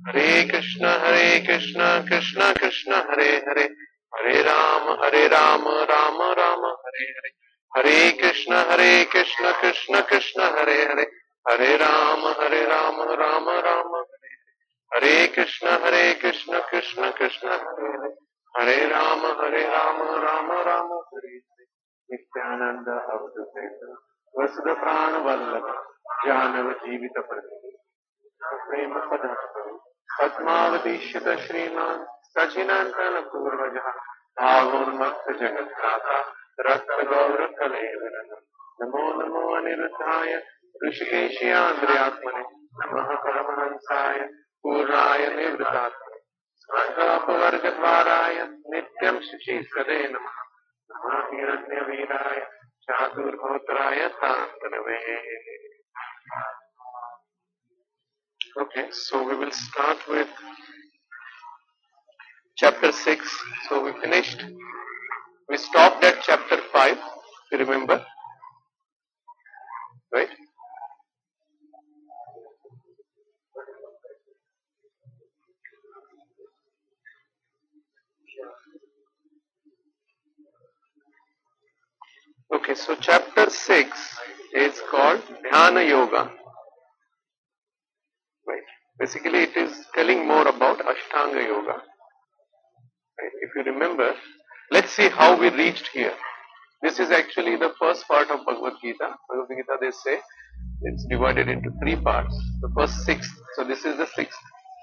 Hare Krishna, Krishna Krishna, Hare Hare, Hare Rama, Rama Rama, Hare Hare. Hare Krishna, Krishna Krishna, Hare Hare, Hare Rama, Rama Rama, Hare Hare. Hare Krishna, Krishna Krishna, Hare Hare, Hare Rama, Rama Rama, Hare Hare. Nityananda Avadhuta Vasudha Prana Vallabha Janav Jivita Pradhi Prema Padam Padmavati Shita Shriman Sachinantana Purvaja Bhavurmakta Jagatnata Rakta Gaura Kalevana Namo Namo Aniruddhaya Rishikeshyandriyatmane Namaha Paramahansaya Purnaya Nivritatmane Svantapavargadvaraya Nityam Shishi Sade Namaha Namaha Viraya Chaturhotraya Tantanave. Okay, so we will start with chapter 6. So we finished. We stopped at chapter 5, you remember? Right? Okay, so chapter 6 is called Dhyana Yoga. Right. Basically it is telling more about Ashtanga Yoga. Right. If you remember, let's see how we reached here. This is actually the first part of Bhagavad Gita. Bhagavad Gita, they say, it's divided into 3 parts. The first 6. So this is the 6th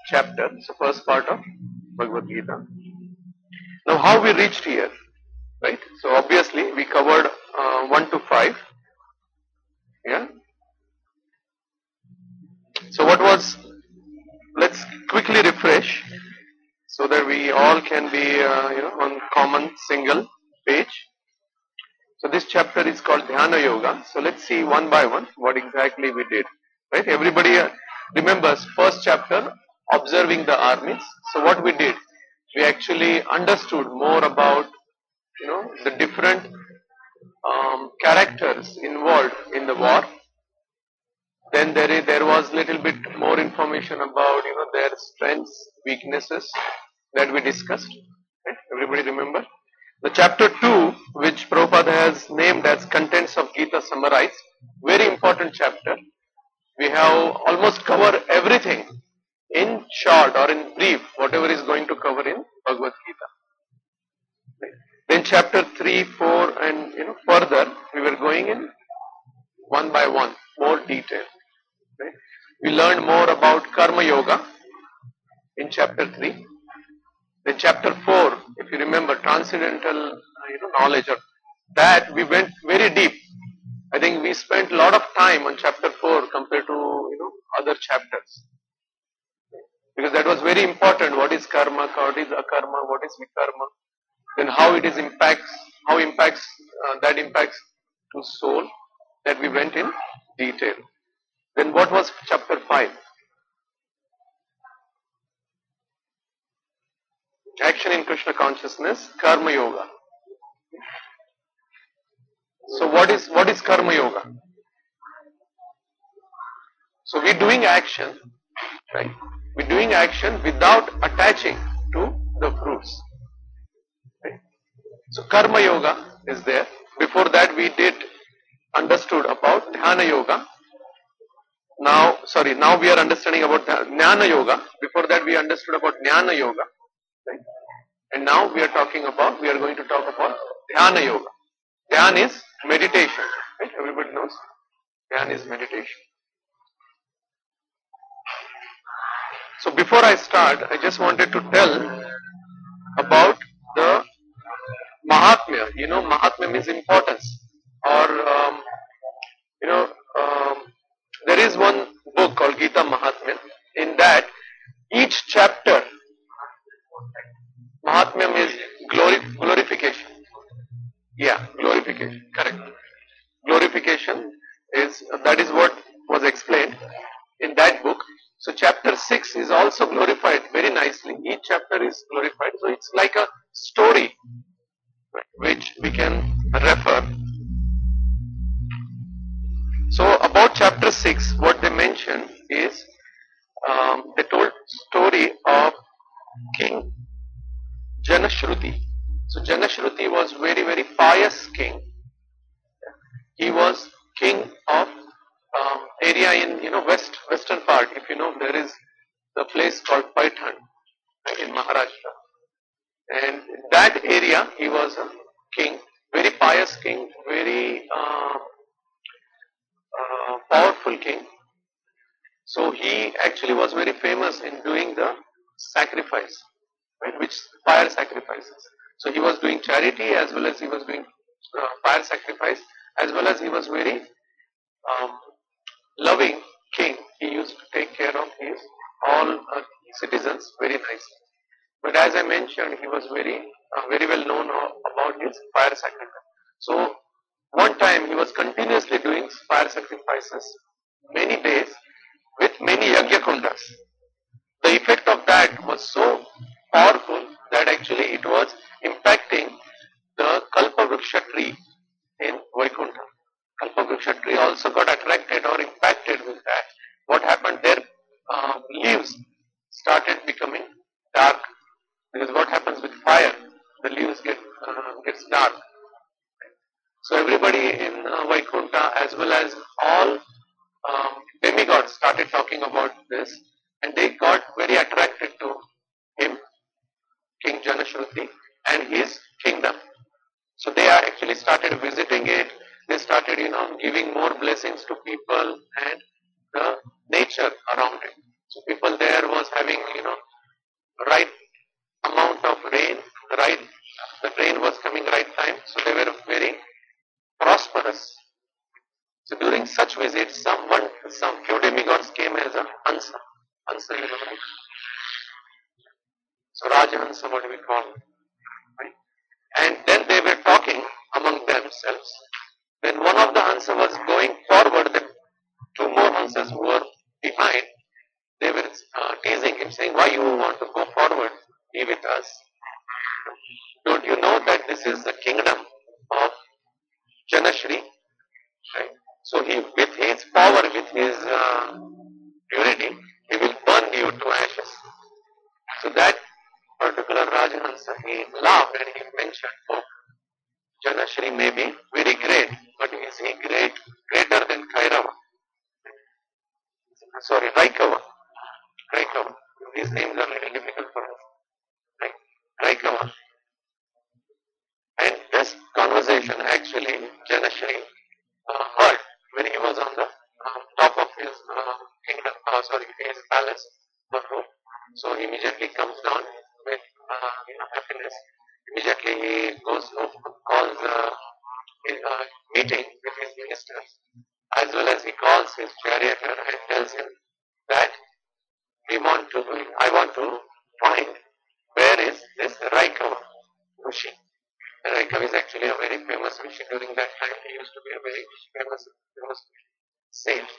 chapter. So first part of Bhagavad Gita. Now how we reached here, right? So obviously we covered 1 to 5. Yeah. So what was? Let's quickly refresh so that we all can be on common single page. So this chapter is called Dhyana Yoga. So let's see one by one what exactly we did. Right? Everybody remembers first chapter, observing the armies. So what we did, we actually understood more about the different characters involved in the war. Then there was little bit more information about their strengths, weaknesses that we discussed. Right? Everybody remember? The chapter 2, which Prabhupada has named as Contents of Gita Summarized, very important chapter. We have almost covered everything in short or in brief, whatever is going to cover in Bhagavad Gita. Right? Then chapter 3, 4 and further, we were going in one by one, more detail. Right? We learned more about Karma Yoga in chapter 3. Then chapter 4, if you remember, transcendental knowledge of that, we went very deep. I think we spent a lot of time on chapter 4 compared to other chapters. Because that was very important. What is karma, what is akarma, what is vikarma, then how it is that impacts to soul, that we went in detail. Then what was chapter 5? Action in Krishna consciousness, Karma Yoga. So what is Karma Yoga? So we're doing action, right? We're doing action without attaching to the fruits. Right? So Karma Yoga is there. Before that we understood about Dhyana Yoga. Now we are understanding about Jnana Yoga. Before that we understood about Jnana Yoga. Right? And now we are going to talk about Dhyana Yoga. Dhyan is meditation. Right? Everybody knows Dhyan is meditation. So before I start, I just wanted to tell about the Mahatmya. Mahatmya means importance. Or, there is one book called Gita Mahatmya. In that, each chapter, Mahatmya means glorification. Yeah, glorification. Correct. Glorification that is what was explained in that book. So chapter 6 is also glorified very nicely. Each chapter is glorified. So it's like a story, which we can refer. So about chapter 6, what they mention is they told story of King Janashruti. So Janashruti was very pious king. He was king of area in western part. If you know, there is the place called Paitan in Maharashtra, and in that area he was a king, very pious king, very powerful king. So he actually was very famous in doing the sacrifice, right, which fire sacrifices. So he was doing charity as well as he was doing fire sacrifice, as well as he was very loving king. He used to take care of his all citizens very nicely. But as I mentioned, he was very well known about his fire sacrifice. So one time he was continuously doing fire sacrifices many days with many yajna kundas. The effect of that was so powerful that actually it was impacting the Kalpavruksha tree in Vaikuntha. Kalpavruksha tree also got attracted or impacted with that. What happened? Their leaves started becoming dark, because what happens with fire, the leaves gets dark. So everybody in Vaikuntha as well as all demigods started talking about this, and they got very attracted to him, King Janashruti, and his kingdom. So they are actually started visiting it. They started, giving more blessings to people and the nature around it. So people there was having, right amount of rain, the rain was coming right time. So they were very prosperous. So during such visits, some few demigods came as a Hansa. Hansa, right? So Rajahansa, what we call it, right? And then they were talking among themselves. When one of the Hansa was going forward, the two more Hansas who were behind, they were teasing him, saying, "Why you want to go forward? Be with us. Don't you know that this is the kingdom of Janashri?" Right? So he, with his power, with his purity, he will burn you to ashes. So that particular Rajahansa, he laughed and he mentioned, "Oh, Janashri may be very great, but is he greater than Kairava?" Sorry, Raikava. These names are little difficult for us. Right? Raikava. And this conversation actually Janashri heard when he was on the top of his kingdom, his palace or room. So he immediately comes down with happiness. Immediately he goes to calls his meeting with his ministers, as well as he calls his charioteer and tells him that I want to find where is this Raikava Rishi. Raikava is actually a very famous Rishi. During that time, he used to be a very famous sage.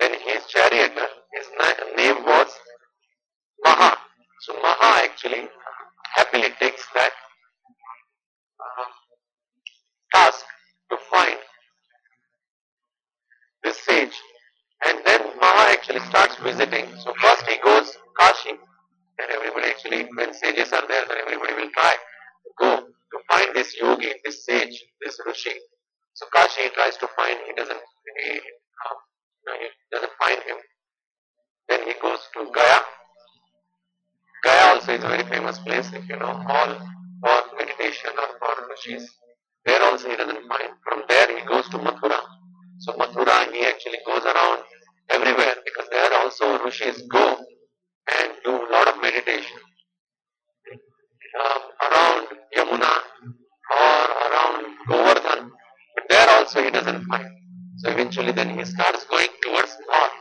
Then his charioteer, his name was Maha. So Maha actually happily takes that task to find this sage. And then Maha actually starts visiting. So first he goes Kashi, and everybody actually, when sages are there, then everybody will try to go to find this yogi, this sage, this Rishi. So Kashi he tries to find, he doesn't find him. Then he goes to Gaya. Gaya also is a very famous place, if you know, all for meditation or for Rishis. There also he doesn't find. From there he goes to Mathura. So Mathura, he actually goes around everywhere, because there also Rishis go and do a lot of meditation around Yamuna or around Govardhan. But there also he doesn't find. So eventually then he starts going towards north.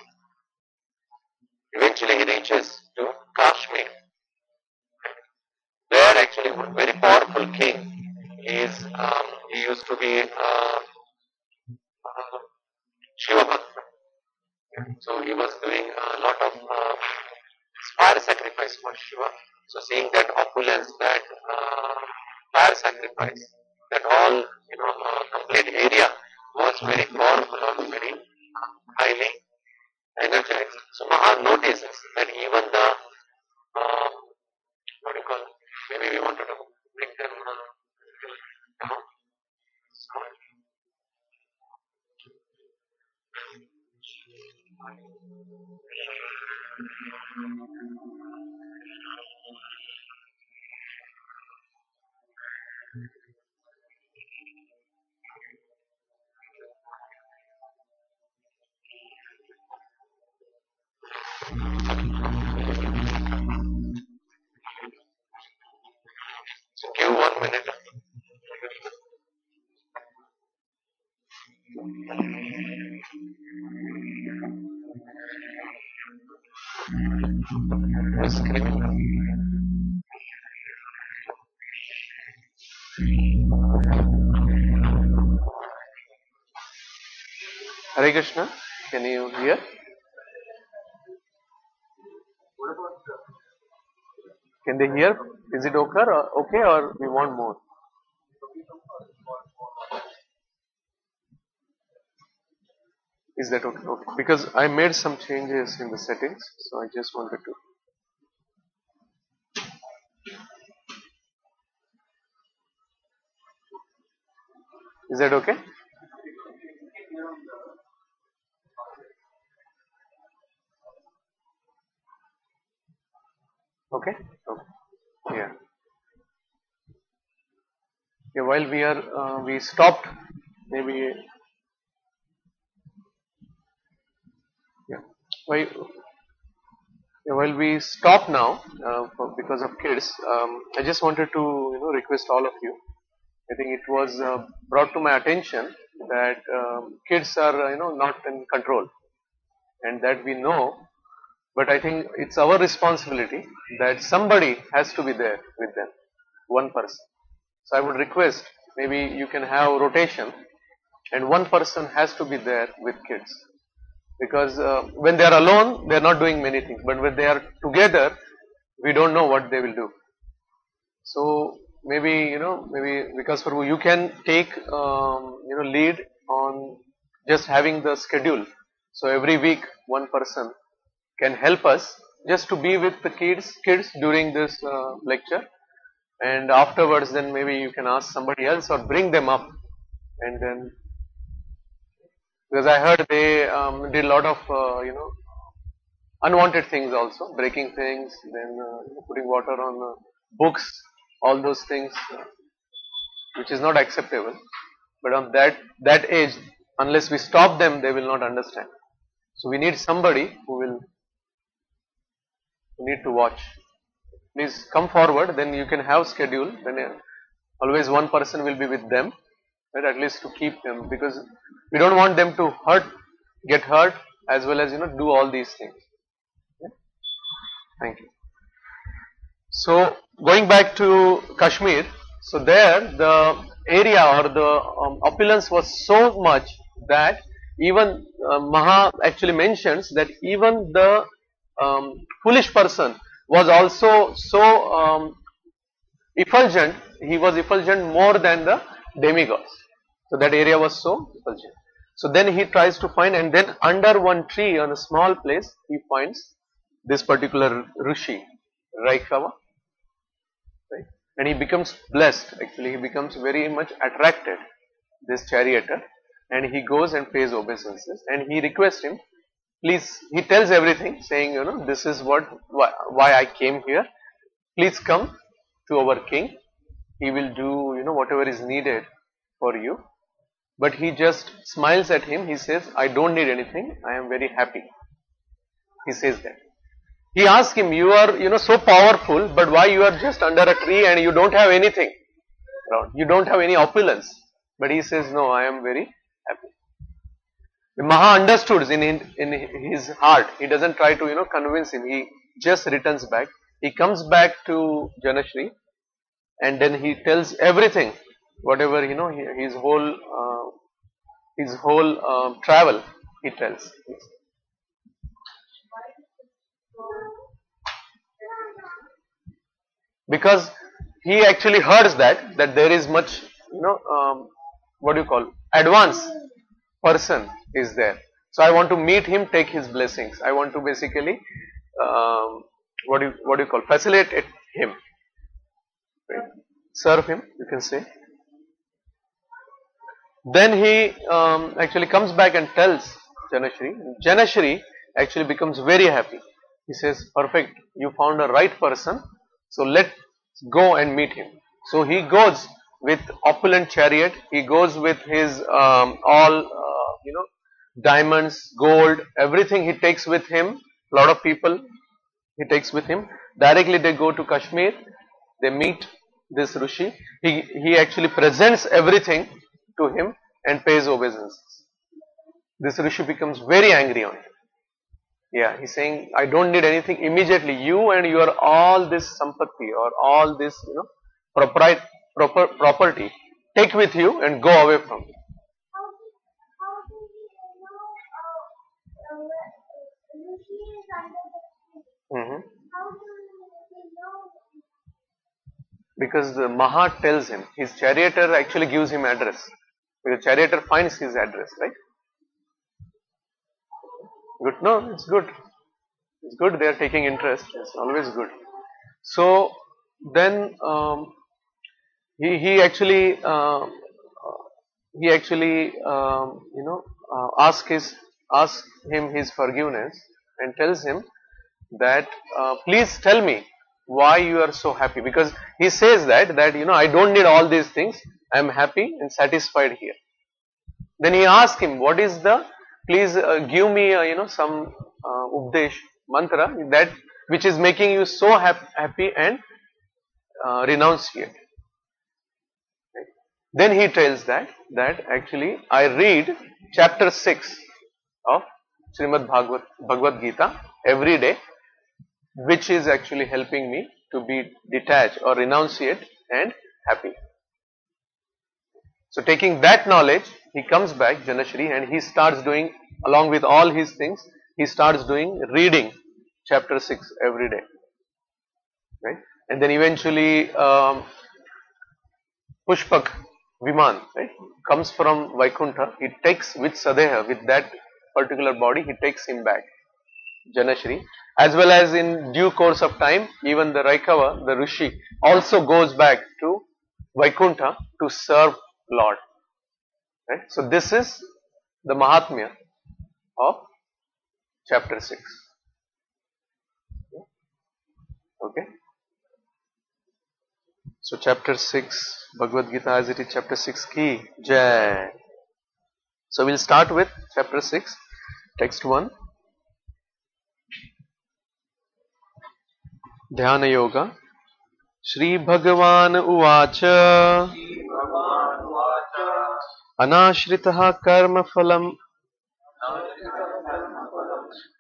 Eventually he reaches to Kashmir. There actually one very powerful king is, he used to be Shiva Bhakta. So he was doing a lot of fire sacrifice for Shiva. So seeing that opulence, that fire sacrifice, that all complete area was very powerful or very highly energized. So Maha notices that even the what do you call it? Maybe we wanted to make them so give 1 minute. Who's screaming? Hare Krishna, can you hear? Can they hear? Is it okay or we want more? Is that okay? Okay. Because I made some changes in the settings, so I just wanted to. Is that okay? Okay? Okay. Yeah. Yeah, while we stopped, maybe, yeah. While, yeah, while we stop now, because of kids, I just wanted to, request all of you. I think it was brought to my attention that kids are, not in control, and that we know. But I think it's our responsibility that somebody has to be there with them, one person. So I would request, maybe you can have rotation, and one person has to be there with kids. Because when they are alone, they are not doing many things. But when they are together, we don't know what they will do. So maybe, maybe because for you can take, lead on just having the schedule. So every week, one person can help us just to be with the kids during this lecture, and afterwards then maybe you can ask somebody else or bring them up, and then because I heard they did a lot of unwanted things also, breaking things, then putting water on books, all those things, which is not acceptable. But on that age, unless we stop them, they will not understand. So we need somebody who need to watch. Please come forward, then you can have schedule, then always one person will be with them, right, at least to keep them, because we don't want them to get hurt, as well as, do all these things. Yeah? Thank you. So going back to Kashmir, so there the area or the opulence was so much that even Maha actually mentions that even the foolish person was also so effulgent, he was effulgent more than the demigods. So that area was so effulgent. So then he tries to find, and then under one tree on a small place, he finds this particular Rishi, Raikava. Right? And he becomes blessed, actually, he becomes very much attracted, this charioteer, and he goes and pays obeisances, and he requests him, please, he tells everything, saying, this is why I came here, please come to our king, he will do, whatever is needed for you. But he just smiles at him, he says, I don't need anything, I am very happy. He says that. He asks him, you are, so powerful, but why you are just under a tree and you don't have anything around, you don't have any opulence. But he says, no, I am very happy. The Maha understood in his heart, he doesn't try to, convince him, he just returns back. He comes back to Janashri, and then he tells everything, whatever, his whole travel, he tells. Because he actually hears that there is much, what do you call, advanced person is there. So I want to meet him, take his blessings. I want to basically, what do you call, facilitate him, right? Serve him, you can say. Then he actually comes back and tells Janashri. Janashri actually becomes very happy. He says, perfect, you found a right person, so let's go and meet him. So he goes with opulent chariot, he goes with his all, diamonds, gold, everything he takes with him, lot of people he takes with him. Directly they go to Kashmir, they meet this Rishi, he actually presents everything to him and pays obeisances. This Rishi becomes very angry on him. Yeah, he's saying, I don't need anything immediately. You and your all this sampatti or all this, property, take with you and go away from me. Because the Mahat tells him, his charioteer actually gives him address. Because charioteer finds his address, right? Good, no, it's good. It's good, they are taking interest, it's always good. So, then he actually asks him his forgiveness and tells him that please tell me why you are so happy, because he says that I don't need all these things, I am happy and satisfied here. Then he asks him, what is the, please give me some updesh mantra that which is making you so happy and renunciate. Right? Then he tells that actually I read chapter 6 of Srimad Bhagavad Gita every day, which is actually helping me to be detached or renunciate and happy. So taking that knowledge, he comes back, Janashri, and he starts doing, along with all his things, he starts doing reading chapter 6 every day. Right? And then eventually Pushpak Viman, right, comes from Vaikuntha, he takes with Sadeha, with that particular body, he takes him back, Janashri. As well as in due course of time, even the Raikava, the Rishi, also goes back to Vaikuntha to serve Lord. Right? So this is the Mahatmya of chapter 6. Okay. So chapter 6, Bhagavad Gita as it is, chapter 6 ki Jai. So we'll start with chapter 6, text 1. Dhyana Yoga. Shri Bhagavan Uvacha Anashritaha Karma Phalam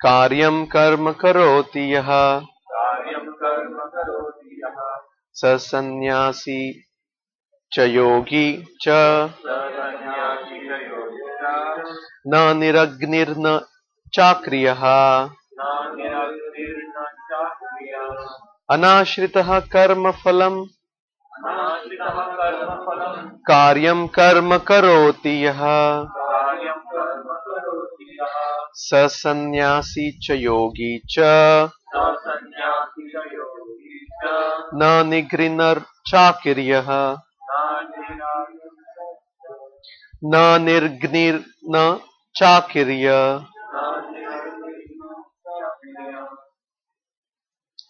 Karyam Karma Karoti Yaha Sasanyasi Chayogi Cha Na Niragnirna Chakriyaha Anashritaha Karma Phalam Karyam Karma Karoti Yaha Sasanyasi Chayogi Cha Na Nigrinar Chakiryaha Na Nirgnirna Chakirya.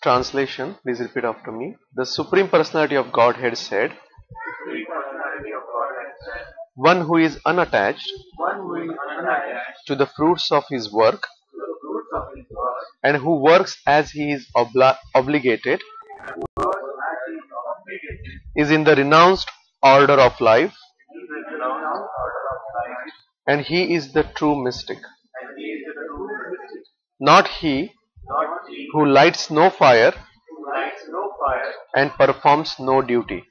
Translation, please repeat after me. The Supreme Personality of Godhead said, one who is unattached to the fruits of his work and who works as he is obligated is in the renounced order of life, and he is the true mystic. Not he who lights no fire and performs no duty.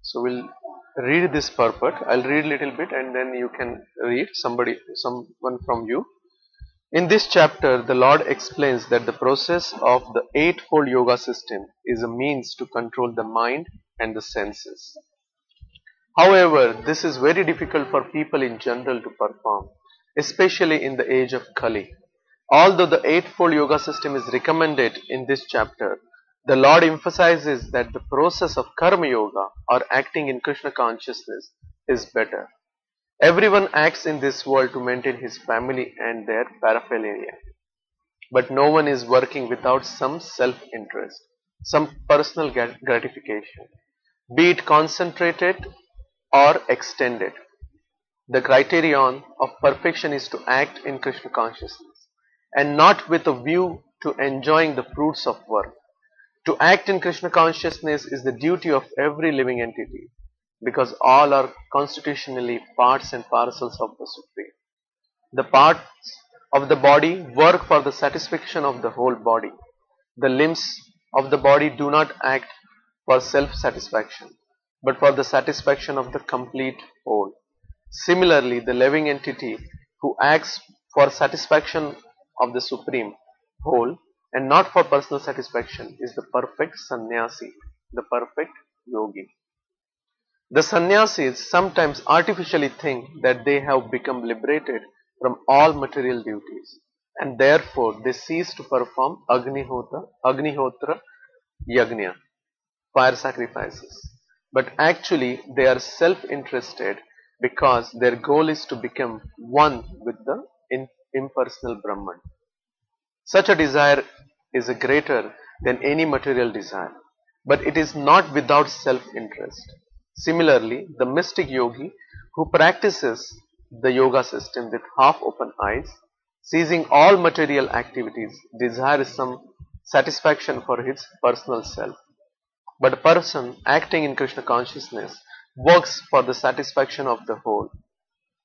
So we'll read this purport. I'll read a little bit and then you can read, someone from you. In this chapter, the Lord explains that the process of the eightfold yoga system is a means to control the mind and the senses. However, this is very difficult for people in general to perform, especially in the age of Kali. Although the Eightfold Yoga system is recommended in this chapter, the Lord emphasizes that the process of Karma Yoga or acting in Krishna consciousness is better. Everyone acts in this world to maintain his family and their paraphernalia. But no one is working without some self-interest, some personal gratification, be it concentrated or extended. The criterion of perfection is to act in Krishna consciousness and not with a view to enjoying the fruits of work. To act in Krishna consciousness is the duty of every living entity because all are constitutionally parts and parcels of the Supreme. The parts of the body work for the satisfaction of the whole body. The limbs of the body do not act for self-satisfaction, but for the satisfaction of the complete whole. Similarly, the living entity who acts for satisfaction of the Supreme whole and not for personal satisfaction is the perfect sannyasi, the perfect yogi. The sannyasis sometimes artificially think that they have become liberated from all material duties and therefore they cease to perform Agnihotra Yagna, fire sacrifices. But actually they are self-interested because their goal is to become one with the impersonal Brahman. Such a desire is greater than any material desire, but it is not without self-interest. Similarly, the mystic yogi who practices the yoga system with half-open eyes, ceasing all material activities, desires some satisfaction for his personal self. But a person acting in Krishna consciousness works for the satisfaction of the whole,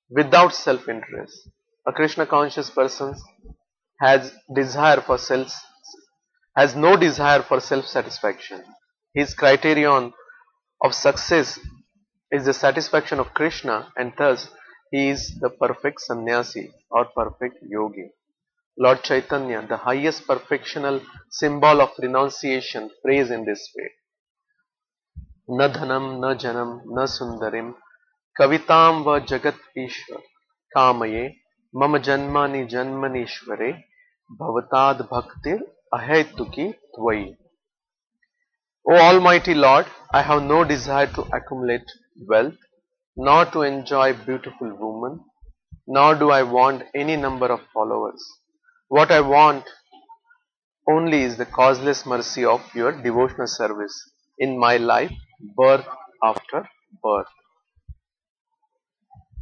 without self-interest. A Krishna conscious person has no desire for self-satisfaction. His criterion of success is the satisfaction of Krishna, and thus he is the perfect sannyasi or perfect yogi. Lord Chaitanya, the highest perfectional symbol of renunciation, prays in this way. Na dhanam, na janam, na sundarim, kavitam va jagat ishwar, kamaye, mama janmani janmanishvare, bhavatad bhaktir ahetuki tvai. O Almighty Lord, I have no desire to accumulate wealth, nor to enjoy beautiful women, nor do I want any number of followers. What I want only is the causeless mercy of your devotional service in my life, birth after birth.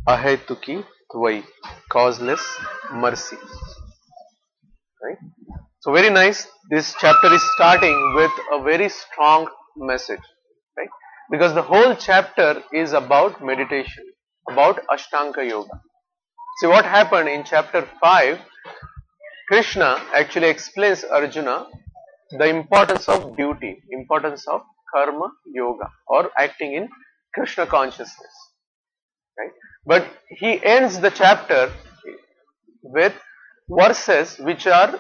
Ahetuki tvai, causeless mercy. Right? So very nice. This chapter is starting with a very strong message, right? Because the whole chapter is about meditation, about Ashtanga Yoga. See what happened in chapter 5, Krishna actually explains Arjuna the importance of duty, importance of Karma Yoga or acting in Krishna consciousness, right? But he ends the chapter with verses which are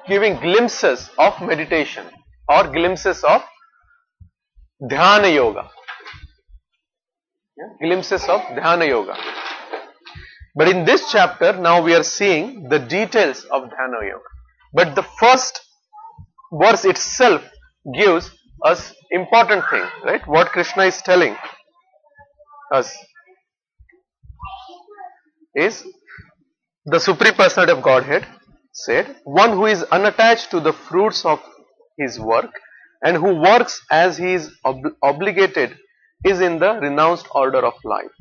giving glimpses of meditation or glimpses of Dhyana Yoga. Glimpses of Dhyana Yoga. But in this chapter, now we are seeing the details of Dhyana Yoga. But the first verse itself gives us important thing, right? What Krishna is telling us is the Supreme Personality of Godhead said, one who is unattached to the fruits of his work and who works as he is obligated is in the renounced order of life,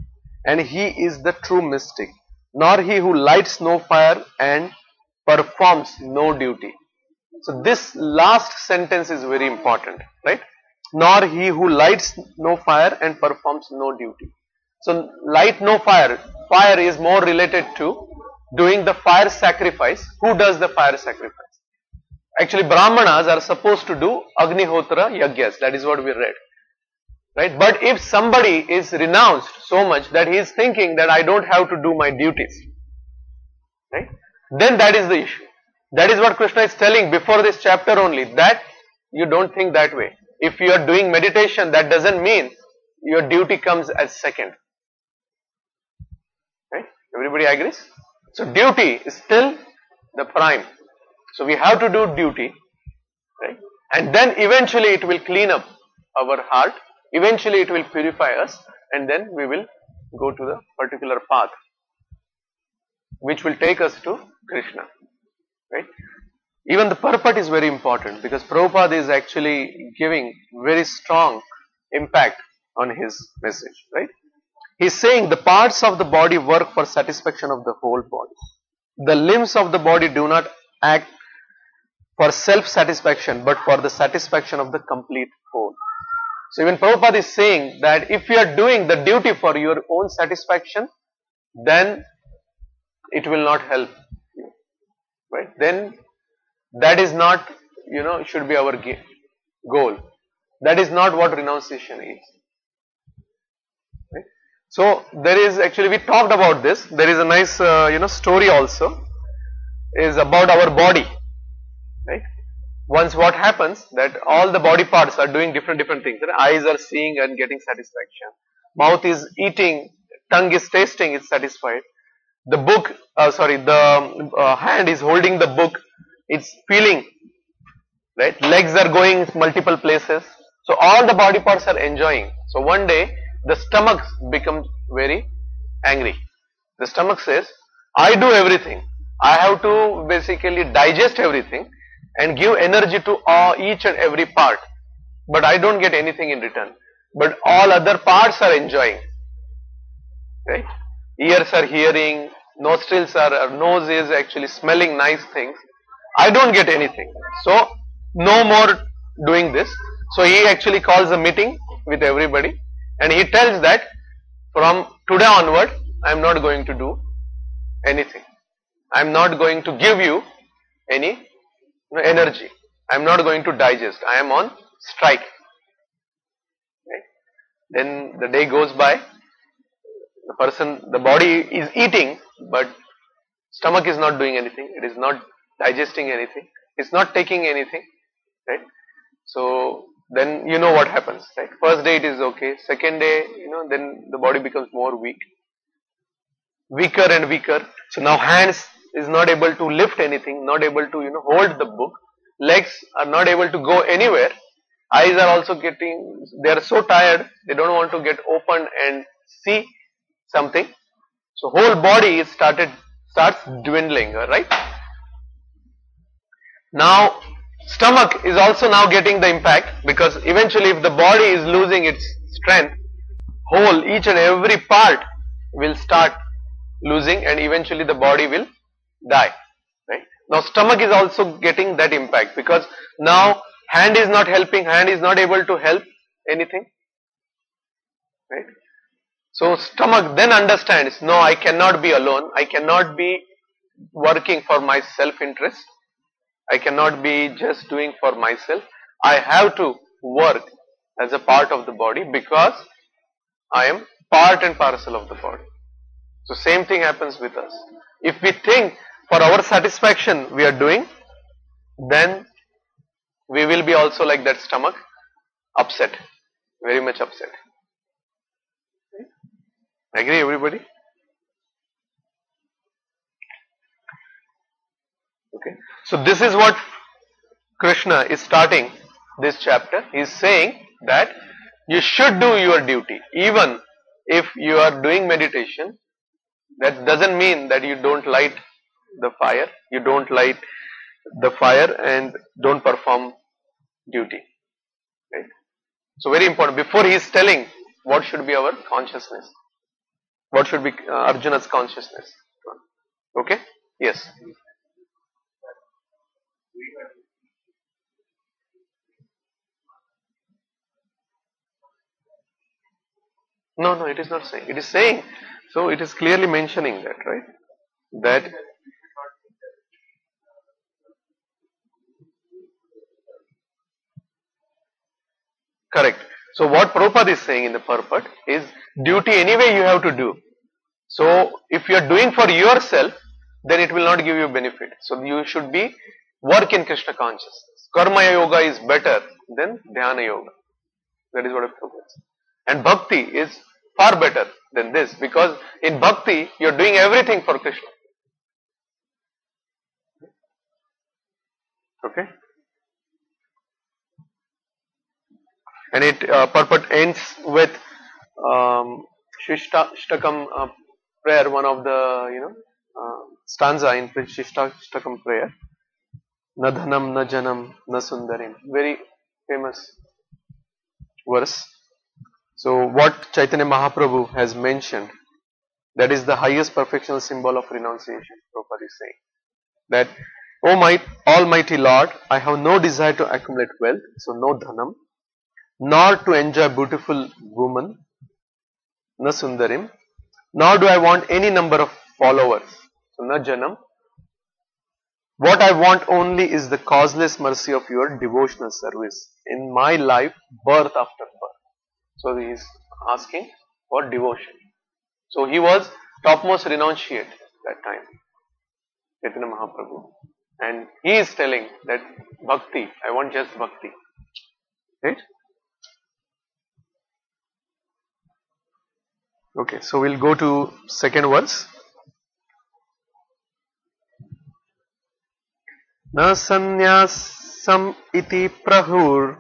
and he is the true mystic, nor he who lights no fire and performs no duty. So this last sentence is very important, right? Nor he who lights no fire and performs no duty. So light no fire, fire is more related to doing the fire sacrifice. Who does the fire sacrifice? Actually, Brahmanas are supposed to do Agnihotra Yagyas. That is what we read. Right? But if somebody is renounced so much that he is thinking that I don't have to do my duties, right? Then that is the issue. That is what Krishna is telling before this chapter only, that you don't think that way. If you are doing meditation, that doesn't mean your duty comes as second. Right? Everybody agrees? So duty is still the prime. So we have to do duty, right? And then eventually it will clean up our heart. Eventually it will purify us, and then we will go to the particular path which will take us to Krishna. Right? Even the purport is very important, because Prabhupada is actually giving very strong impact on his message. Right? He is saying the parts of the body work for satisfaction of the whole body. The limbs of the body do not act for self-satisfaction, but for the satisfaction of the complete whole. So even Prabhupada is saying that if you are doing the duty for your own satisfaction, then it will not help you. Right? Then that is not, should be our goal. That is not what renunciation is. Right? So there is actually, we talked about this. There is a nice, story also, is about our body. Right? Once what happens, that all the body parts are doing different things. The eyes are seeing and getting satisfaction. Mouth is eating, tongue is tasting, it's satisfied. The hand is holding the book, it's feeling. Right? Legs are going multiple places. So all the body parts are enjoying. So one day, the stomach becomes very angry. The stomach says, I do everything. I have to basically digest everything and give energy to each and every part. But I don't get anything in return. But all other parts are enjoying. Right? Ears are hearing, nose is actually smelling nice things. I don't get anything. So, no more doing this. So, he actually calls a meeting with everybody, and he tells that from today onward, I am not going to do anything. I am not going to give you any energy. I am not going to digest. I am on strike. Right? Then the day goes by. The body is eating, but stomach is not doing anything. It is not digesting anything. It's not taking anything. Right? So then you know what happens. Right? First day it is okay. Second day, then the body becomes more weaker and weaker. So now hands is not able to lift anything, not able to hold the book. Legs are not able to go anywhere. Eyes are also they are so tired, they don't want to get open and see something. So whole body starts dwindling, right? Now stomach is also now getting the impact, because eventually if the body is losing its strength, each and every part will start losing, and eventually the body will die. Right? Now stomach is also getting that impact, because now hand is not helping, hand is not able to help anything. Right? So stomach then understands, no, I cannot be alone, I cannot be working for my self-interest, I cannot be just doing for myself, I have to work as a part of the body, because I am part and parcel of the body. So same thing happens with us. If we think for our satisfaction we are doing, then we will be also like that stomach, upset, very much upset. Agree everybody? Okay. So this is what Krishna is starting this chapter. He is saying that you should do your duty. Even if you are doing meditation, that doesn't mean that you don't light the fire. You don't light the fire and don't perform duty. Right? So very important. Before he is telling what should be our consciousness. What should be Arjuna's consciousness? Okay? Yes. No, it is not saying. It is saying, so it is clearly mentioning that, right? That correct. So what Prabhupada is saying in the purport is duty anyway you have to do. So if you are doing for yourself, then it will not give you benefit. So you should be work in Krishna consciousness. Karma yoga is better than dhyana yoga. That is what Prabhupada says. And bhakti is far better than this, because in bhakti you are doing everything for Krishna. Okay? And it purport ends with Shishtakam prayer, one of the stanza in Shishtakam prayer. Na dhanam, na janam, na sundarim. Very famous verse. So what Chaitanya Mahaprabhu has mentioned, that is the highest perfectional symbol of renunciation. Prabhupada is saying that, O my Almighty Lord, I have no desire to accumulate wealth, so no dhanam, nor to enjoy beautiful woman, na sundarim, nor do I want any number of followers, so na janam. What I want only is the causeless mercy of your devotional service in my life, birth after birth. So he is asking for devotion. So he was topmost renunciate that time, Chaitanya Mahaprabhu. And he is telling that bhakti, I want just bhakti. Right? Okay, so we'll go to second verse. Na sannyasam iti prahur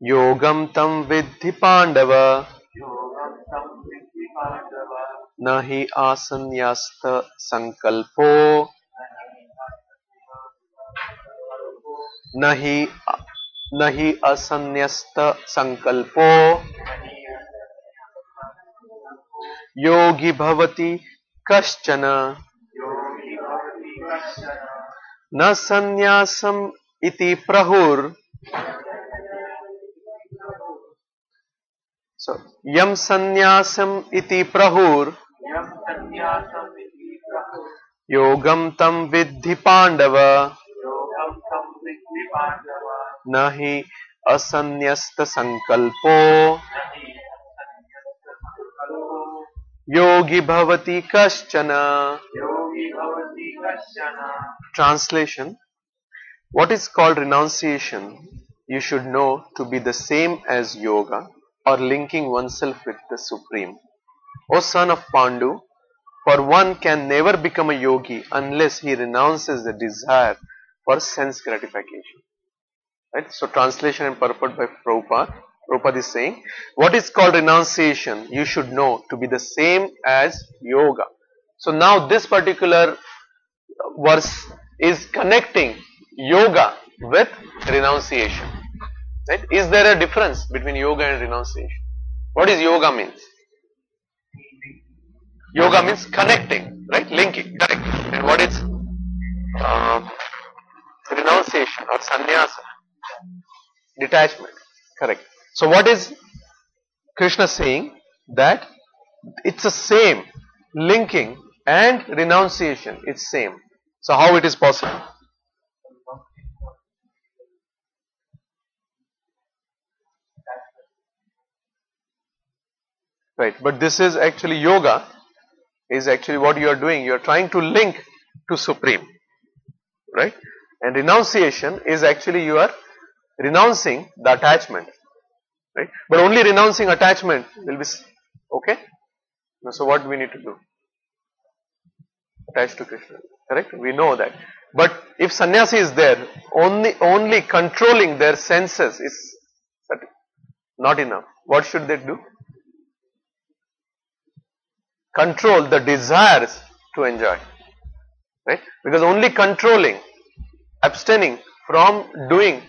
yogam tam vidhi pandava nahi asanyasta sankalpo nahi asanyasta sankalpo yogi bhavati kaschana na sannyasam iti prahur. So yam sannyasam iti prahur yogam tam vidhi pandava nahi asanyasta sankalpo yogi bhavati kaschana. Translation: what is called renunciation, you should know to be the same as yoga, or linking oneself with the Supreme. O son of Pandu, for one can never become a yogi unless he renounces the desire for sense gratification. Right? So translation and purport by Prabhupada. Prabhupada is saying, what is called renunciation, you should know to be the same as yoga. So now this particular verse is connecting yoga with renunciation. Right? Is there a difference between yoga and renunciation? What is yoga means? Yoga means connecting, right? Linking, correct. And what is renunciation or sannyasa? Detachment, correct. So what is Krishna saying? That it's the same, linking and renunciation, it's same. So how it is possible? Right, but this is actually yoga, is actually what you are doing. You are trying to link to Supreme, right? And renunciation is actually you are renouncing the attachment, right? But only renouncing attachment will be okay. So what we need to do? Attach to Krishna, correct? We know that. But if sannyasi is there, only controlling their senses is not enough. What should they do? Control the desires to enjoy, right? Because only controlling, abstaining from doing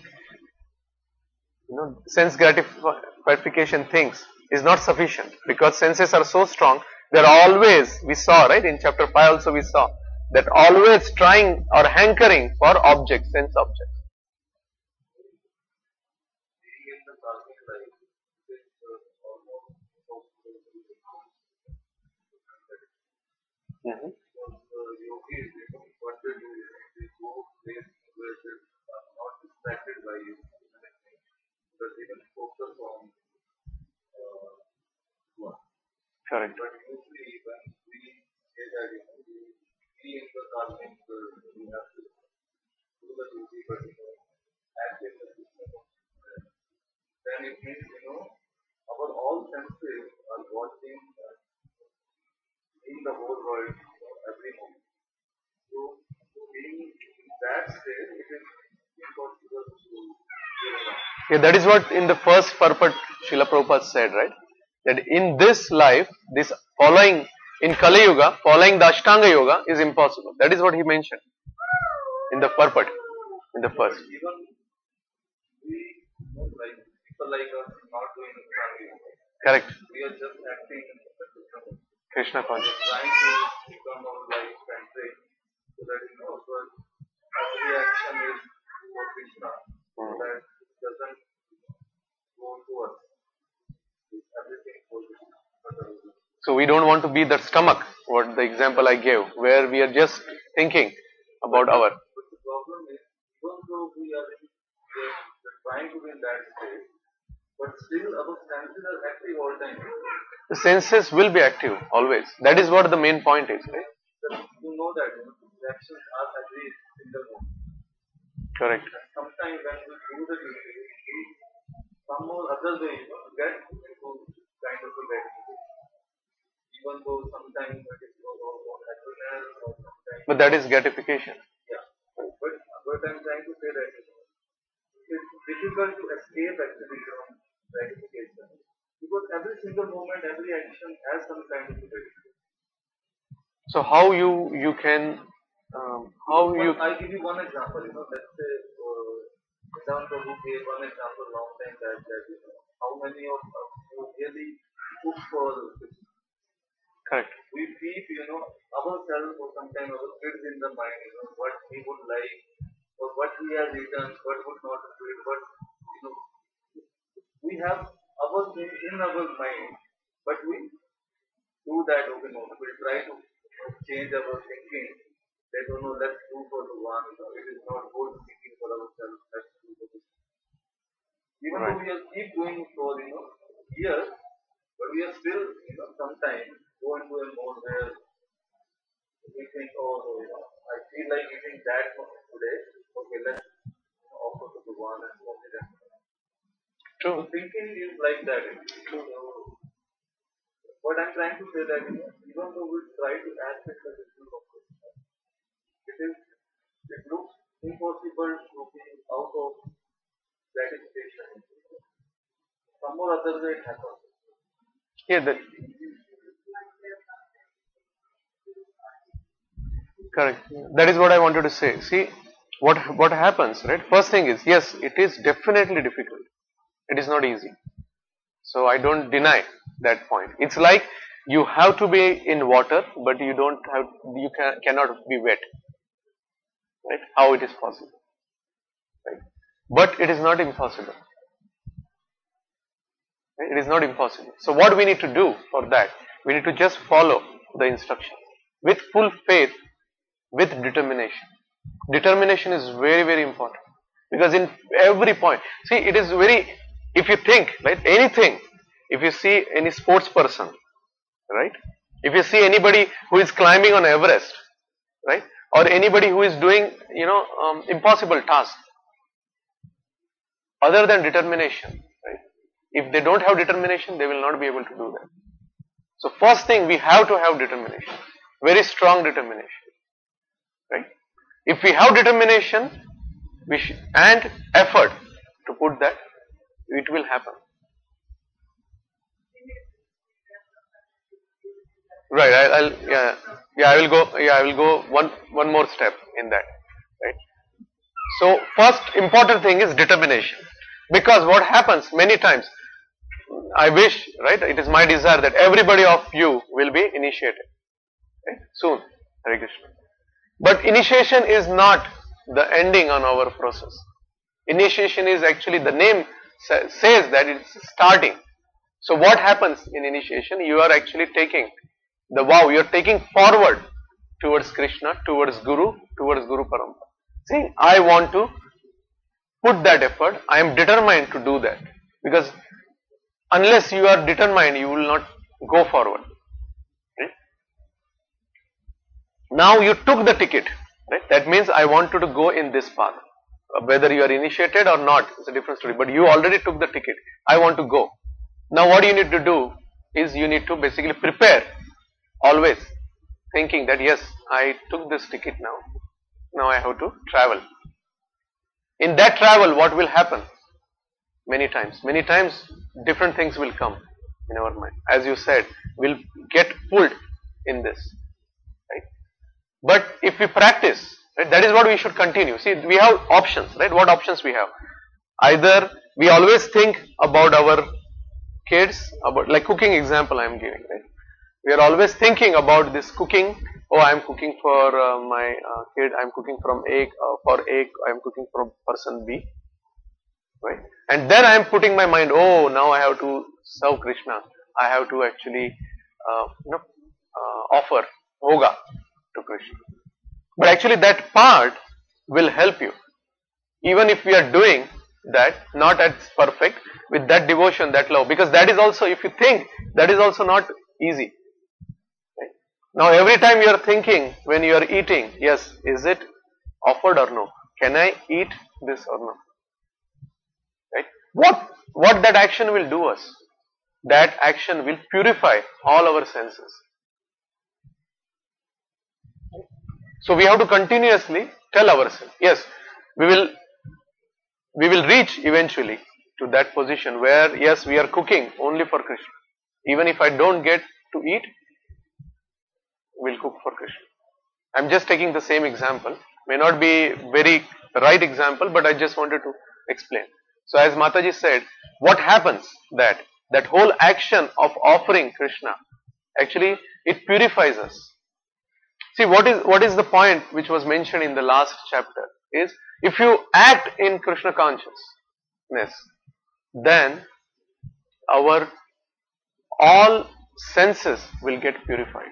sense gratification things is not sufficient, because senses are so strong. They are always, we saw, right, in chapter 5 also we saw that always trying or hankering for objects, sense objects. Mm-hmm. Correct. seeing the whole world every moment. So being in that state, it is impossible to get around. Yeah, that is what in the first purport Srila Prabhupada said, right? That in this life, this following in Kali Yuga, following the Ashtanga Yoga is impossible. That is what he mentioned in the purport, in the first. Even we, like people like us, not doing family, Correct. we are just acting in the system, Krishna consciousness. trying to become our life centric, so that but every action is for Krishna, so that it doesn't go to us. It's everything for Krishna. So we don't want to be that stomach, what the example I gave, where we are just thinking about our. But the problem is, even though we are trying to be in that state, but still our senses are active all the time. The senses will be active always. That is what the main point is, right? You know that the actions are every single moment. Correct. And sometimes when we do the duty, we some or other way get into kind of a bad situation. Even though sometimes it is more happiness or sometimes. But that is gratification. Yeah. But I'm trying to say that it's difficult to escape actually from gratification. Because every single moment, every action has some kind of gratification. So how you can I'll give you one example. Let's say Siddhant Prabhu gave one example long time back that how many of us who really push for this. Correct. We keep ourselves or sometimes our kids in the mind, what we would like or what we have written, what would not fit, but we have our things in our mind, but we do that over and over. We try to change our thinking. They don't know, let's do for the one. It is not good thinking for ourselves. Let's do for this. Even though we are keep doing for years, but we are still sometimes go into a mode where we think, I feel like eating that today. Okay, let's offer to the one and okay that. True. So thinking is like that. So, what I'm trying to say that even though we try to act as a ritual of it looks impossible to be out of gratification. Some or other way it happens. Yeah, correct. That is what I wanted to say. See, what happens, right? First thing is, yes, it is definitely difficult. It is not easy. So I don't deny that point. It's like you have to be in water, but you cannot be wet. Right? How it is possible? Right? But it is not impossible. Right? It is not impossible. So what we need to do for that? We need to just follow the instructions with full faith, with determination. Determination is very, very important because in every point, see, it is very. If you think, right, anything, if you see any sports person, right, if you see anybody who is climbing on Everest, right, or anybody who is doing, impossible tasks, other than determination, right, if they don't have determination, they will not be able to do that. So first thing, we have to have determination, very strong determination, right. If we have determination, and effort to put that, it will happen. Right. I will go one more step in that. Right. So first important thing is determination, because what happens many times, I wish, right, it is my desire that everybody of you will be initiated, right, soon. Hare Krishna. But initiation is not the ending on our process. Initiation is actually, the name says that it's starting. So what happens in initiation? You are actually taking the vow, you are taking forward towards Krishna, towards Guru Parampara. See, I want to put that effort, I am determined to do that. Because unless you are determined, you will not go forward. Right? Now you took the ticket, right? That means I wanted to go in this path. Whether you are initiated or not, it's a different story. But you already took the ticket. I want to go. Now what you need to do is you need to basically prepare always thinking that yes, I took this ticket now. Now I have to travel. In that travel, what will happen? Many times, different things will come in our mind. As you said, we'll get pulled in this. Right? But if we practice, right, that is what we should continue. See, we have options, right? What options we have? Either we always think about our kids, about like cooking example I am giving, right? We are always thinking about this cooking. Oh, I am cooking for my kid. I am cooking for A. I am cooking for person B. Right? And then I am putting my mind. Oh, now I have to serve Krishna. I have to actually, offer bhoga to Krishna. But actually, that part will help you. Even if we are doing that, not as perfect, with that devotion, that love, because that is also, if you think, that is also not easy. Right? Now, every time you are thinking when you are eating, yes, is it offered or no? Can I eat this or no? Right? What that action will do us? That action will purify all our senses. So we have to continuously tell ourselves, yes, we will reach eventually to that position where, yes, we are cooking only for Krishna. Even if I don't get to eat, we'll cook for Krishna. I'm just taking the same example. May not be very right example, but I just wanted to explain. So as Mataji said, what happens that whole action of offering Krishna, actually it purifies us. See, what is the point which was mentioned in the last chapter is, if you act in Krishna consciousness, then our all senses will get purified.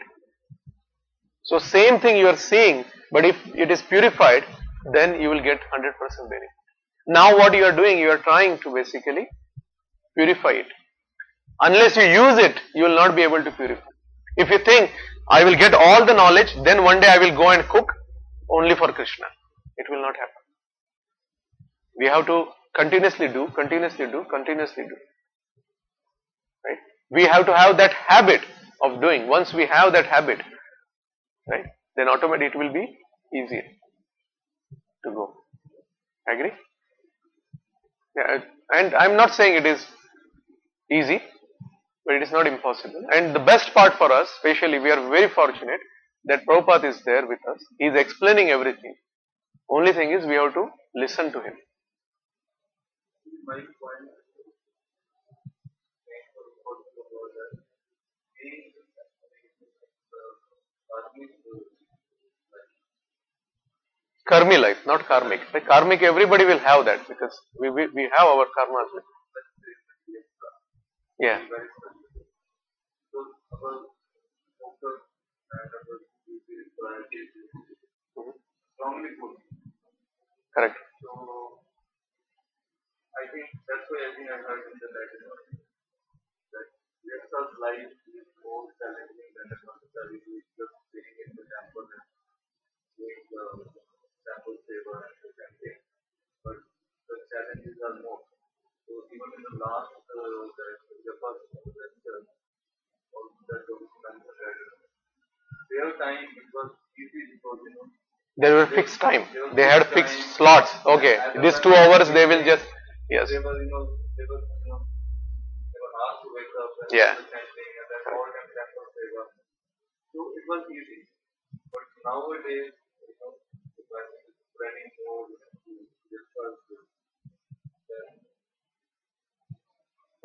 So same thing you are seeing, but if it is purified, then you will get 100% benefit. Now what you are doing, you are trying to basically purify it. Unless you use it, you will not be able to purify. If you think, I will get all the knowledge, then one day I will go and cook only for Krishna. It will not happen. We have to continuously do. Right? We have to have that habit of doing. Once we have that habit, right, then automatically it will be easier to go. Agree? Yeah, and I'm not saying it is easy, but it is not impossible. And the best part for us, especially, we are very fortunate that Prabhupada is there with us. He is explaining everything. Only thing is we have to listen to him. My point Karmi life, not karmic. Like karmic, everybody will have that because we have our karmas. Yeah. So our focus and our priority is strongly put. Correct. So I think that's why I heard in the Latin that Yaksa's life is more challenging than the necessary to just sitting in the temple and doing the temple favor and the chanting. But the challenges are more. So even in the last the first lecture, also that their time it was easy because there were fixed time. They had fixed slots. Okay, these 2 hours they will just yes. They were they were asked to wake up and yeah. do the chanting and then all them temple favor. So it was easy. But nowadays, the person is spreading more to discuss this.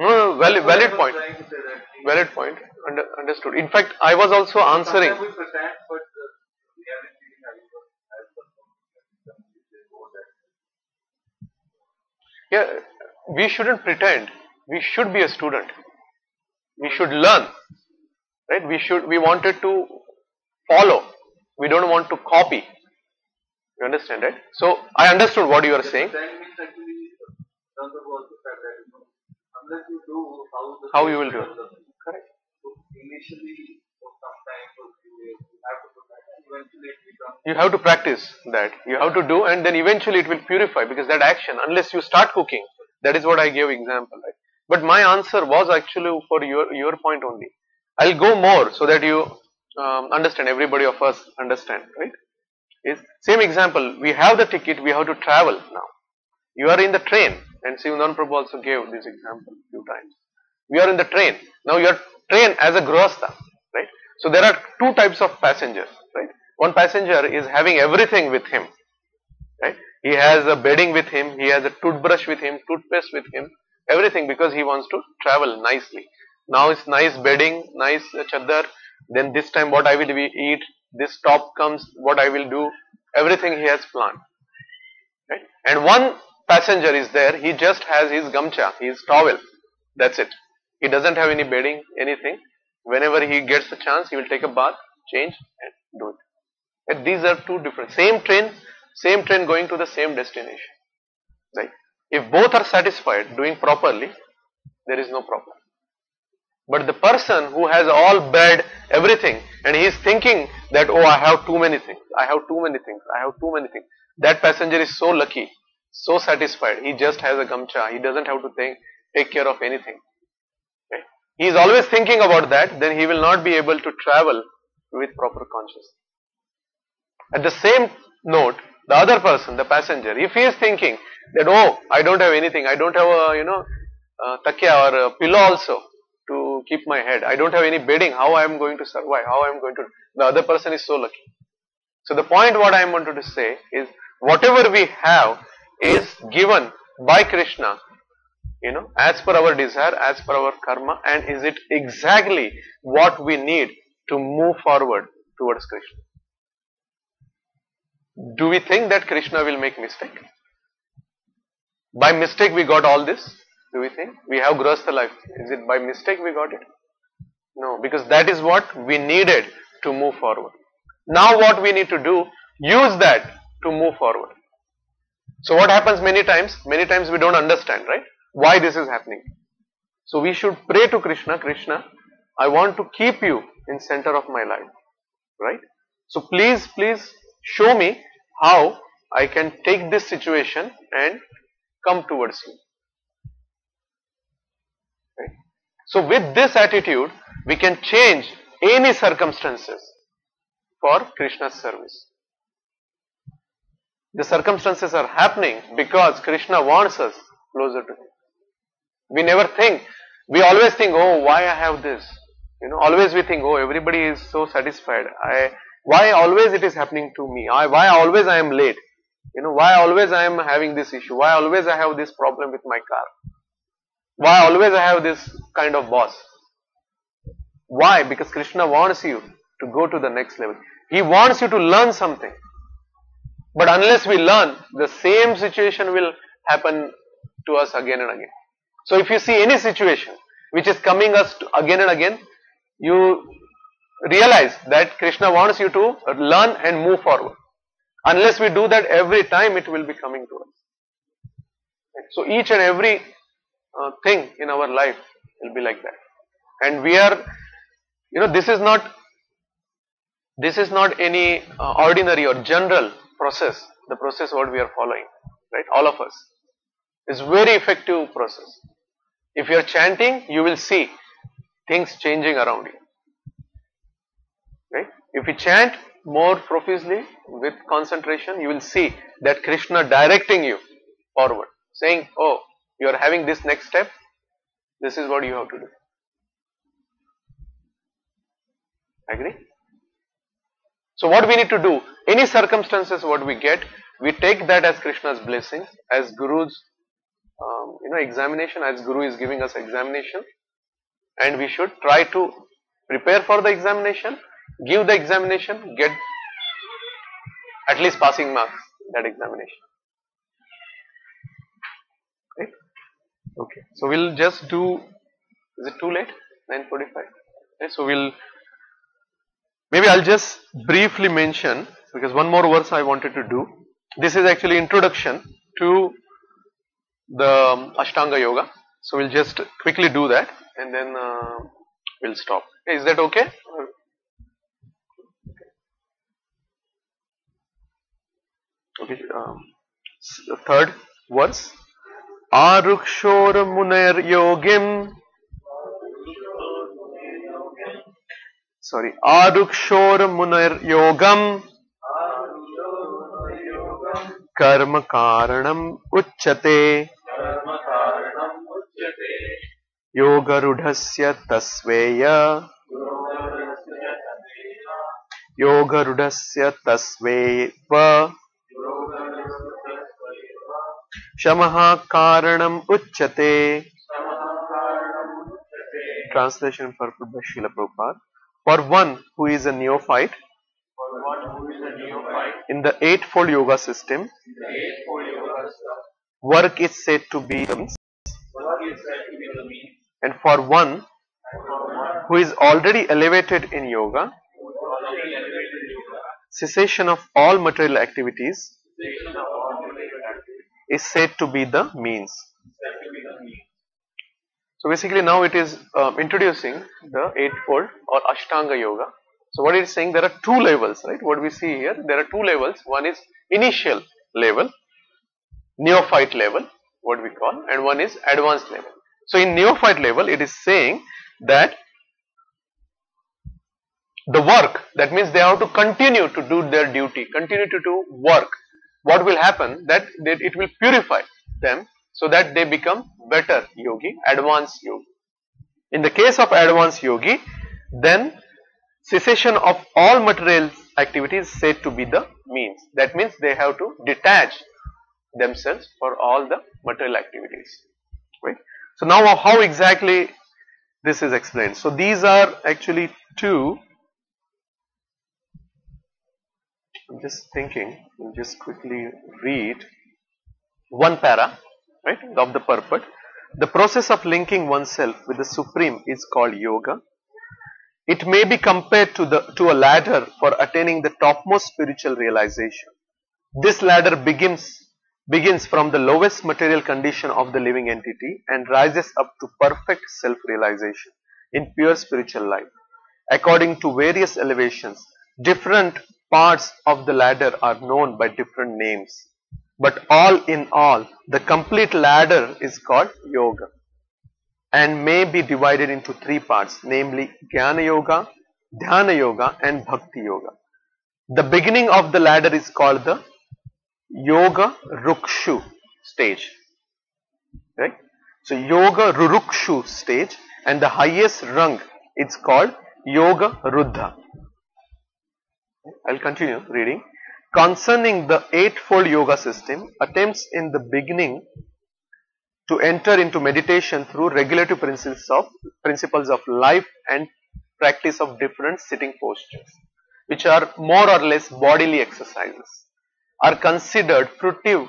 No, valid point. Valid point. Understood. In fact, I was also answering. We pretend, but the reality has yeah, we shouldn't pretend. We should be a student. We should learn. Right? We wanted to follow. We don't want to copy. You understand, right? So I understood what you are saying. Unless you do how you will do it. Correct. So initially, for some time, for a few years, you have to do that, and eventually it becomes. You have to practice that. You have to do, and then eventually it will purify, because that action, unless you start cooking, that is what I gave example, right? But my answer was actually for your point only. I'll go more so that you understand, everybody of us understand, right? Is same example, we have the ticket, we have to travel now. You are in the train, and Sivanand Prabhu also gave this example a few times. We are in the train. Now your train as a grihastha, right? So there are two types of passengers, right? One passenger is having everything with him, right? He has a bedding with him, he has a toothbrush with him, toothpaste with him, everything because he wants to travel nicely. Now it's nice bedding, nice chadar, then this time what I will eat, this top comes, what I will do, everything he has planned. Right? And one passenger is there, he just has his gamcha, his towel, that's it. He doesn't have any bedding, anything. Whenever he gets the chance, he will take a bath, change and do it. And these are two different, same train going to the same destination. Right? If both are satisfied, doing properly, there is no problem. But the person who has all bed, everything, and he is thinking that, oh, I have too many things, I have too many things, I have too many things. That passenger is so lucky, so satisfied. He just has a gamcha. He doesn't have to take care of anything. Okay? He is always thinking about that, then he will not be able to travel with proper consciousness. At the same note, the other person, the passenger, if he is thinking that, oh, I don't have anything, I don't have a, takya or a pillow also to keep my head, I don't have any bedding, how I am going to survive, how I am going to, the other person is so lucky. So the point what I wanted to say is, whatever we have is given by Krishna, as per our desire, as per our karma, and is it exactly what we need to move forward towards Krishna? Do we think that Krishna will make mistake? By mistake we got all this? Do we think? We have grihastha life. Is it by mistake we got it? No, because that is what we needed to move forward. Now what we need to do, use that to move forward. So what happens many times? Many times we don't understand, right? Why this is happening. So we should pray to Krishna, Krishna, I want to keep you in center of my life, right? So please show me how I can take this situation and come towards you. Right? So with this attitude, we can change any circumstances for Krishna's service. The circumstances are happening because Krishna wants us closer to Him. We never think, we always think, oh, why I have this? Always we think, oh, everybody is so satisfied. Why always it is happening to me? Why always I am late? Why always I am having this issue? Why always I have this problem with my car? Why always I have this kind of boss? Why? Because Krishna wants you to go to the next level. He wants you to learn something. But unless we learn, the same situation will happen to us again and again. So if you see any situation which is coming us again and again, you realize that Krishna wants you to learn and move forward. Unless we do that every time, it will be coming to us. So each and every thing in our life will be like that. And we are, this is not any ordinary or general process, the process what we are following, right? All of us. It's very effective process. If you are chanting, you will see things changing around you. Right? If you chant more profusely with concentration, you will see that Krishna directing you forward, saying, oh, you are having this next step, this is what you have to do. Agree? So what we need to do, any circumstances what we get, we take that as Krishna's blessings, as Guru's examination, as Guru is giving us examination, and we should try to prepare for the examination, give the examination, get at least passing marks that examination. Right? Okay. So we'll just do, is it too late? 9:45. Okay, so maybe I'll just briefly mention, because one more verse I wanted to do. This is actually introduction to the Ashtanga Yoga. So we'll just quickly do that and then we'll stop. Is that okay? Okay. The third verse. Arukshor Munair Yogim Adukshor Munir Yogam Karma Karanam Uchyate Yoga Rudhasya Tasveya Yoga Rudhasya Tasveva Shamaha Karanam Uchyate. Translation purport by Srila Prabhupada. For one who is a neophyte in the Eightfold Yoga system, work is said to be the means. And for one who is already elevated in yoga, cessation of all material activities is said to be the means. So basically now it is introducing the Eightfold or Ashtanga Yoga. So what it is saying, there are two levels, right? What we see here, there are two levels. One is initial level, neophyte level, what we call, and one is advanced level. So in neophyte level, it is saying that the work, that means they have to continue to do their duty, continue to do work. What will happen, that it will purify them so that they become better yogi, advanced yogi. In the case of advanced yogi, then cessation of all material activities is said to be the means. That means they have to detach themselves for all the material activities. Right? So now how exactly this is explained. So these are actually two. I'm just thinking, we'll just quickly read one para, right, of the purport. The process of linking oneself with the Supreme is called yoga. It may be compared to a ladder for attaining the topmost spiritual realization. This ladder begins from the lowest material condition of the living entity and rises up to perfect self-realization in pure spiritual life. According to various elevations, different parts of the ladder are known by different names. But all in all, the complete ladder is called yoga and may be divided into three parts, namely Jnana Yoga, Dhyana Yoga and Bhakti Yoga. The beginning of the ladder is called the Yoga Rukshu stage. Right? So Yoga Rurukshu stage, and the highest rung is called Yoga Ruddha. I'll continue reading. Concerning the Eightfold Yoga system, attempts in the beginning to enter into meditation through regulative principles of life and practice of different sitting postures, which are more or less bodily exercises, are considered fruitive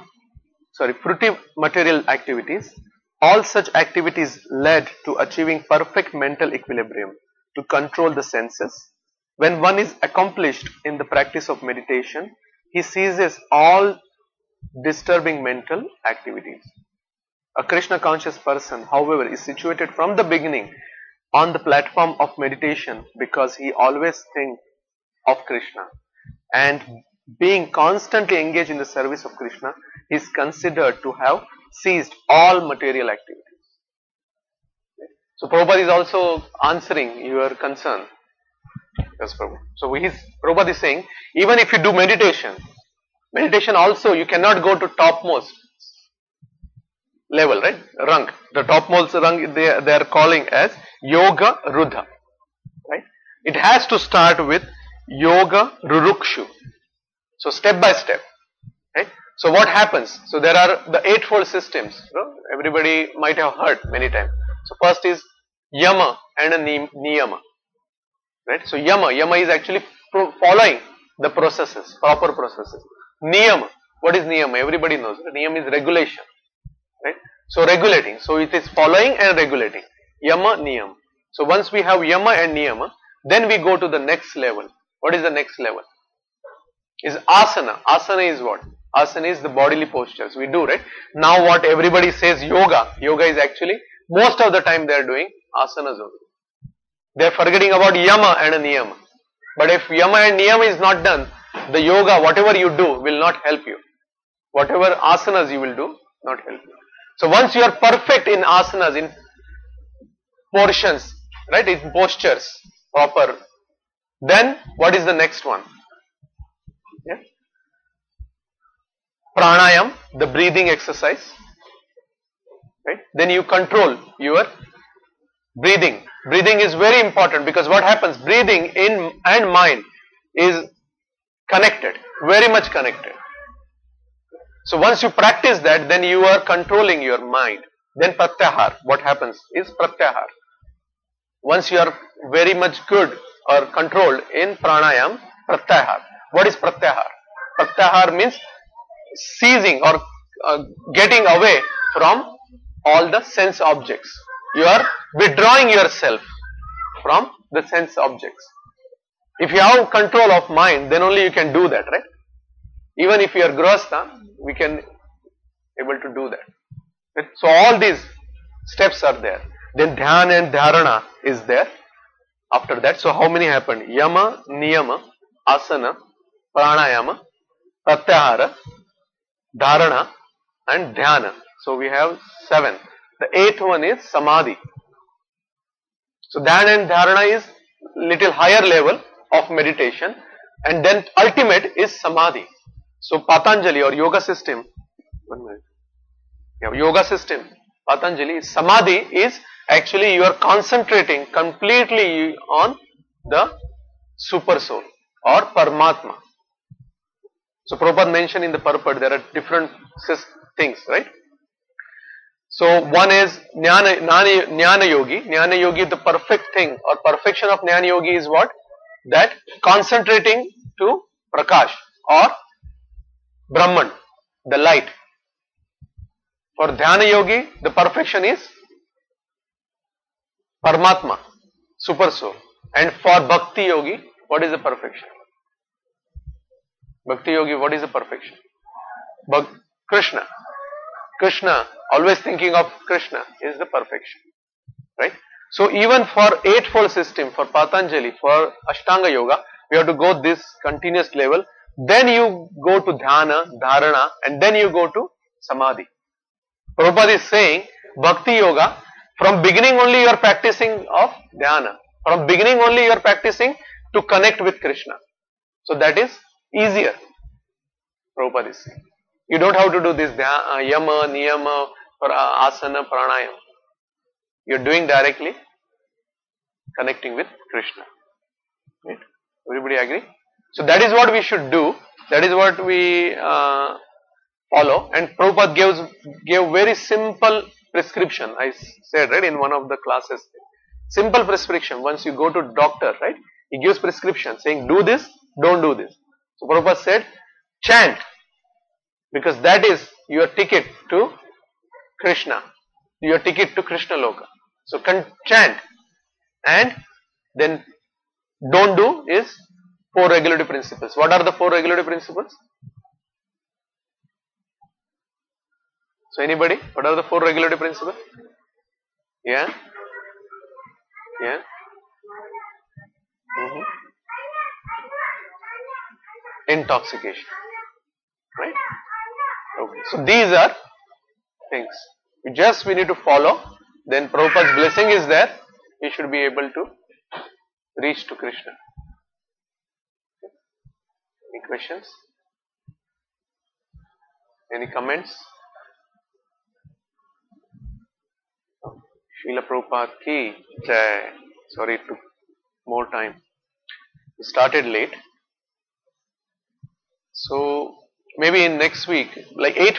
material activities. All such activities led to achieving perfect mental equilibrium to control the senses. When one is accomplished in the practice of meditation, he ceases all disturbing mental activities. A Krishna conscious person, however, is situated from the beginning on the platform of meditation because he always thinks of Krishna, and being constantly engaged in the service of Krishna, he is considered to have ceased all material activities. So Prabhupada is also answering your concern. Yes, Prabhupada. So Prabhupada is saying, even if you do meditation also you cannot go to topmost level, right? Rung. The topmost rung they are calling as Yoga Ruddha. Right? It has to start with Yoga Rurukshu. So step by step. Right? So what happens? So there are the eightfold systems. Everybody might have heard many times. So first is Yama and a Niyama. Right? So Yama is actually following the processes, proper processes. Niyama, what is Niyama? Everybody knows. Niyama is regulation. Right? So regulating. So it is following and regulating. Yama, Niyama. So once we have Yama and Niyama, then we go to the next level. What is the next level? Is Asana. Asana is what? Asana is the bodily postures we do, right? Now what everybody says yoga. Yoga is actually, most of the time they are doing asanas only. They are forgetting about Yama and a Niyama. But if Yama and Niyama is not done, the yoga, whatever you do, will not help you. Whatever asanas you will do, not help you. So once you are perfect in asanas, in portions, right, in postures, proper Then what is the next one? Yeah. Pranayam, the breathing exercise. Right? Then you control your breathing. Breathing is very important because what happens? Breathing in and mind is connected, very much connected. So once you practice that, then you are controlling your mind. Then pratyahar, what happens is pratyahar. Once you are very much good or controlled in pranayam, pratyahar. What is pratyahar? Pratyahar means ceasing or getting away from all the sense objects. You are withdrawing yourself from the sense objects. If you have control of mind, then only you can do that, right? Even if you are grihastha, we can able to do that. Right? So all these steps are there. Then dhyana and dharana is there. After that, so how many happened? Yama, niyama, asana, pranayama, pratyahara, dharana and dhyana. So we have 7. The 8th one is samadhi. So dhyana and dharana is little higher level of meditation, and then ultimate is samadhi. So Patanjali or yoga system, 1 minute. Yeah, yoga system, Patanjali, samadhi is actually you are concentrating completely on the super soul or Paramatma. So Prabhupada mentioned in the purport there are different things, right? So one is Jnana Yogi. Jnana Yogi, the perfect thing or perfection of Jnana Yogi is what? That concentrating to Prakash or Brahman, the light. For Dhyana Yogi, the perfection is Paramatma, super soul. And for Bhakti Yogi, what is the perfection? Bhakti Yogi, what is the perfection? Krishna. Krishna, always thinking of Krishna is the perfection. Right? So even for eightfold system, for Patanjali, for Ashtanga Yoga, we have to go this continuous level. Then you go to Dhyana, Dharana, and then you go to Samadhi. Prabhupada is saying, Bhakti Yoga, from beginning only you are practicing of Dhyana. From beginning only you are practicing to connect with Krishna. So that is easier, Prabhupada is saying. You don't have to do this yama, niyama, asana, pranayam. You are doing directly connecting with Krishna. Right? Everybody agree? So that is what we should do. That is what we follow. And Prabhupada gave very simple prescription. I said, right, in one of the classes. Simple prescription. Once you go to doctor, right, he gives prescription saying, do this, don't do this. So Prabhupada said, chant. Because that is your ticket to Krishna. Your ticket to Krishna Loka. So chant. And then don't do is 4 regulative principles. What are the 4 regulative principles? So anybody? What are the 4 regulative principles? Yeah? Yeah? Intoxication. Right? Okay. So these are things. We need to follow. Then Prabhupada's blessing is there. We should be able to reach to Krishna. Any questions? Any comments? Srila Prabhupada ki jai. Sorry, it took more time. We started late. So maybe in next week, like 8